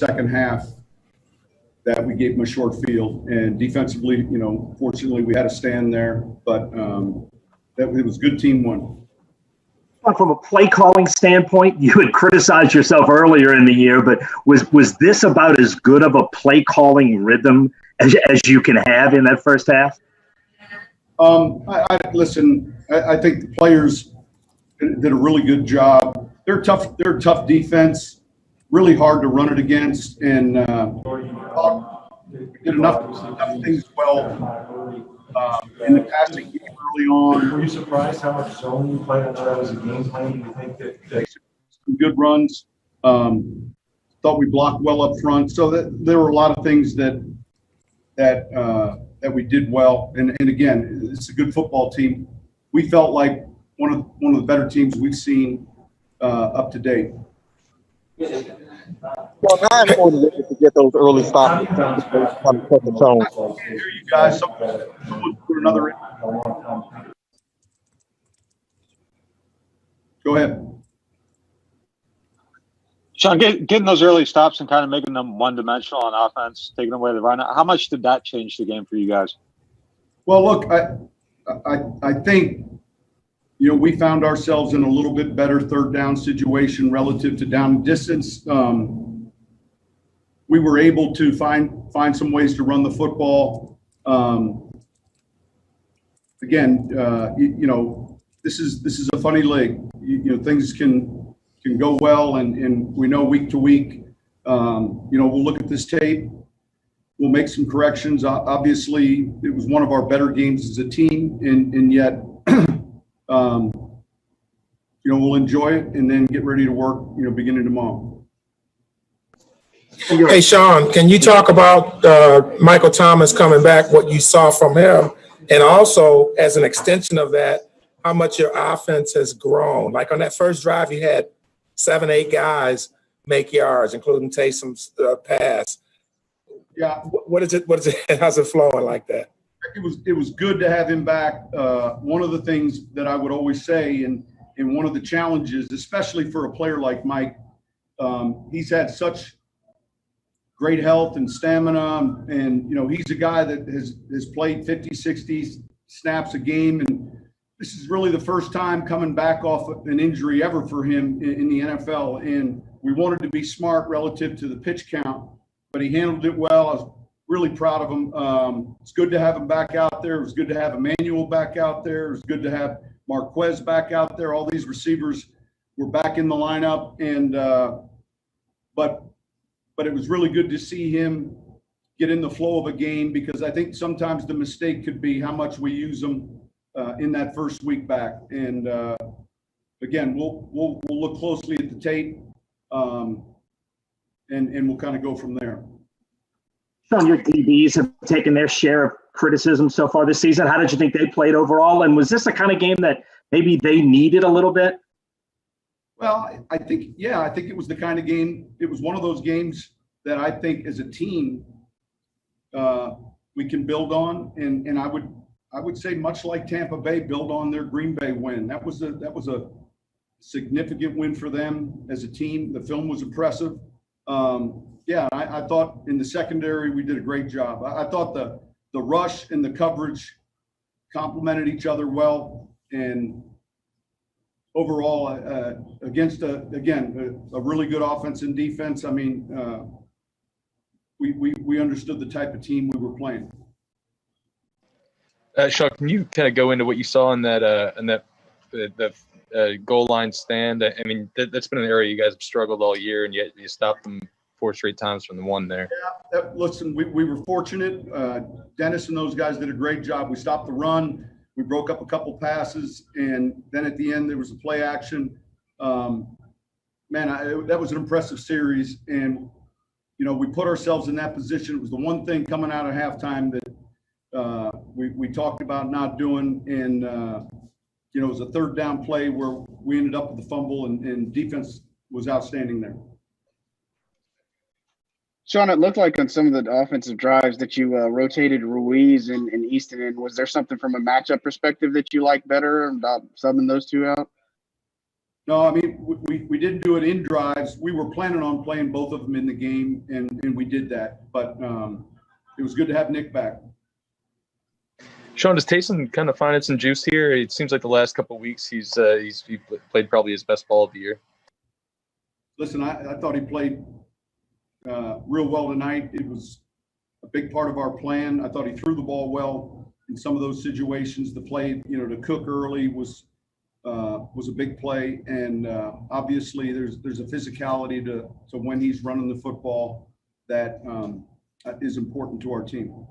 second half that we gave them a short field. And defensively, fortunately, we had to stand there. But it was good team one. From a play calling standpoint, you had criticized yourself earlier in the year, but was this about as good of a play calling rhythm as you can have in that first half? Listen, I think the players did a really good job. They're tough. They're a tough defense, really hard to run it against, and we did enough things well in the passing game early on. Were you surprised how much zone you played? I know that was a game plan. Do you think that some good runs? Thought we blocked well up front. So there were a lot of things that we did well. And again, it's a good football team. We felt like one of the better teams we've seen up to date. Well, how important is it to get those early stops to kind of set the tone? I can't hear you guys. Someone put another. Go ahead. Sean, getting those early stops and kind of making them one-dimensional on offense, taking away the run. How much did that change the game for you guys? Well, look, I think we found ourselves in a little bit better third down situation relative to down distance. We were able to find some ways to run the football. Again, this is a funny league. Things can go well, and we know week to week. We'll look at this tape. We'll make some corrections. Obviously, it was one of our better games as a team, and yet, we'll enjoy it and then get ready to work, beginning tomorrow. Hey, Sean, can you talk about Michael Thomas coming back, what you saw from him, and also as an extension of that, how much your offense has grown? Like on that first drive, you had 7, 8 guys make yards, including Taysom's pass. Yeah. What is it? How's it flowing like that? It was good to have him back. One of the things that I would always say, and one of the challenges, especially for a player like Mike, he's had such great health and stamina, and he's a guy that has played 50, 60 snaps a game, and this is really the first time coming back off an injury ever for him in the NFL. And we wanted to be smart relative to the pitch count, but he handled it well. I was really proud of him. It's good to have him back out there. It was good to have Emmanuel back out there. It was good to have Marquez back out there. All these receivers were back in the lineup, and but it was really good to see him get in the flow of a game, because I think sometimes the mistake could be how much we use him in that first week back. And again, we'll look closely at the tape, and we'll kind of go from there. Sean, your DBs have taken their share of criticism so far this season. How did you think they played overall? And was this the kind of game that maybe they needed a little bit? Well, I think it was the kind of game. It was one of those games that I think as a team we can build on, and I would say, much like Tampa Bay, build on their Green Bay win. That was a significant win for them as a team. The film was impressive. I thought in the secondary we did a great job. I thought the rush and the coverage complemented each other well, and overall, against a really good offense and defense, I mean, we understood the type of team we were playing. Sean, can you kind of go into what you saw in that goal line stand? I mean, that's been an area you guys have struggled all year, and yet you stopped them 4 straight times from the one there. Yeah, listen, we were fortunate. Dennis and those guys did a great job. We stopped the run. We broke up a couple passes, and then at the end there was a play action. That was an impressive series, and we put ourselves in that position. It was the one thing coming out of halftime that we talked about not doing, and it was a third down play where we ended up with a fumble, and defense was outstanding there. Sean, it looked like on some of the offensive drives that you rotated Ruiz and Easton in. Was there something from a matchup perspective that you like better about subbing those two out? No, I mean, we didn't do it in drives. We were planning on playing both of them in the game, and we did that. But it was good to have Nick back. Sean, does Taysom kind of finding some juice here? It seems like the last couple of weeks he played probably his best ball of the year. Listen, I thought he played real well tonight. It was a big part of our plan. I thought he threw the ball well in some of those situations. The play, to cook early was a big play, and obviously there's a physicality to when he's running the football that is important to our team.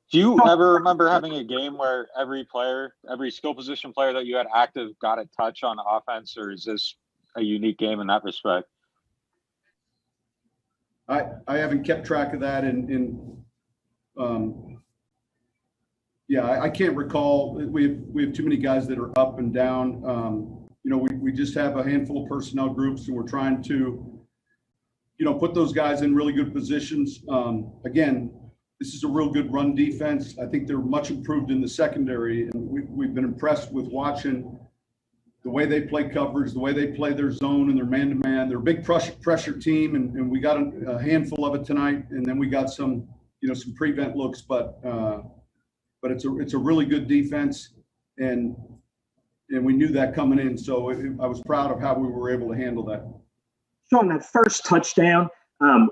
Do you ever remember having a game where every skill position player that you had active got a touch on offense, or is this a unique game in that respect? I haven't kept track of that, I can't recall. We have too many guys that are up and down. We just have a handful of personnel groups, and we're trying to, put those guys in really good positions. Again, this is a real good run defense. I think they're much improved in the secondary, and we've been impressed with watching the way they play coverage, the way they play their zone and their man-to-man. They're a big pressure team, and we got a handful of it tonight, and then we got some prevent looks, but it's a really good defense, and we knew that coming in. So I was proud of how we were able to handle that. Sean, that first touchdown,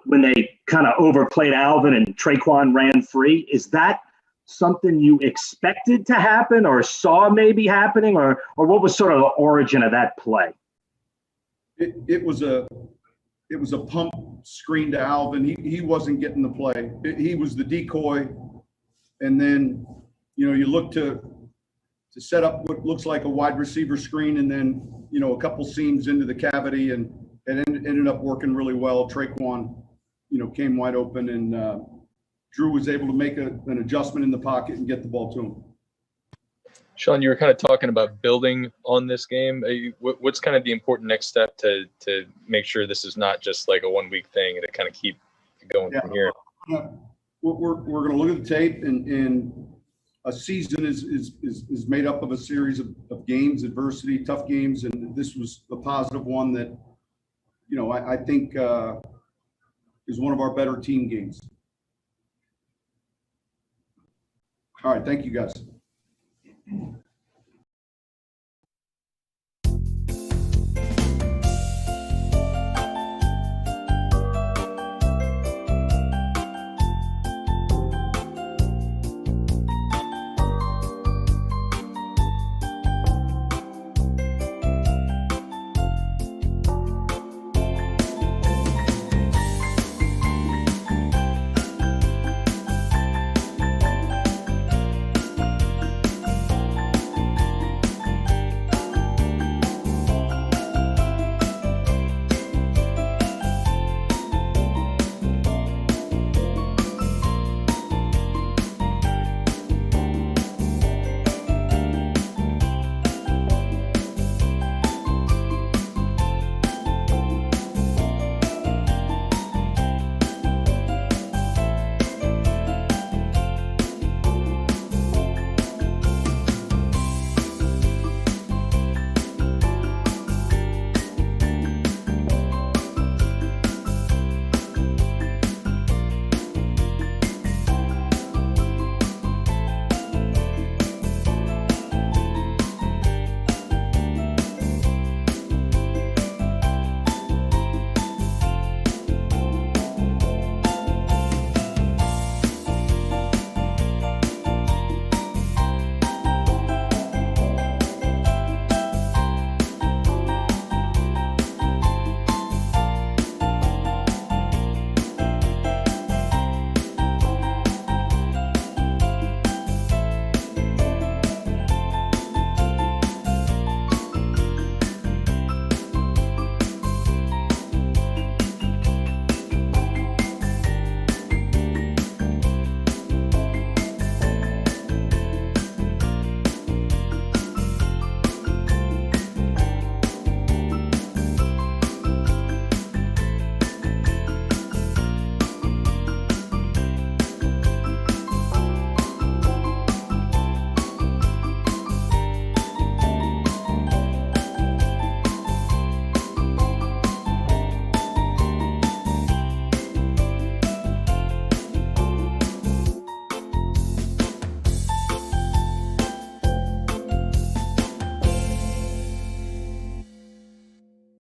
when they kind of overplayed Alvin and Traquan ran free, is that something you expected to happen or saw maybe happening, or what was sort of the origin of that play? It was a pump screen to Alvin. He wasn't getting the play. He was the decoy, and then you look to set up what looks like a wide receiver screen, and then a couple seams into the cavity, and it ended up working really well. Traquan came wide open, and Drew was able to make an adjustment in the pocket and get the ball to him. Sean, you were kind of talking about building on this game. What's kind of the important next step to make sure this is not just like a 1 week thing and to kind of keep going from here? We're going to look at the tape, and a season is made up of a series of games, adversity, tough games, and this was a positive one that I think is one of our better team games. All right, thank you guys.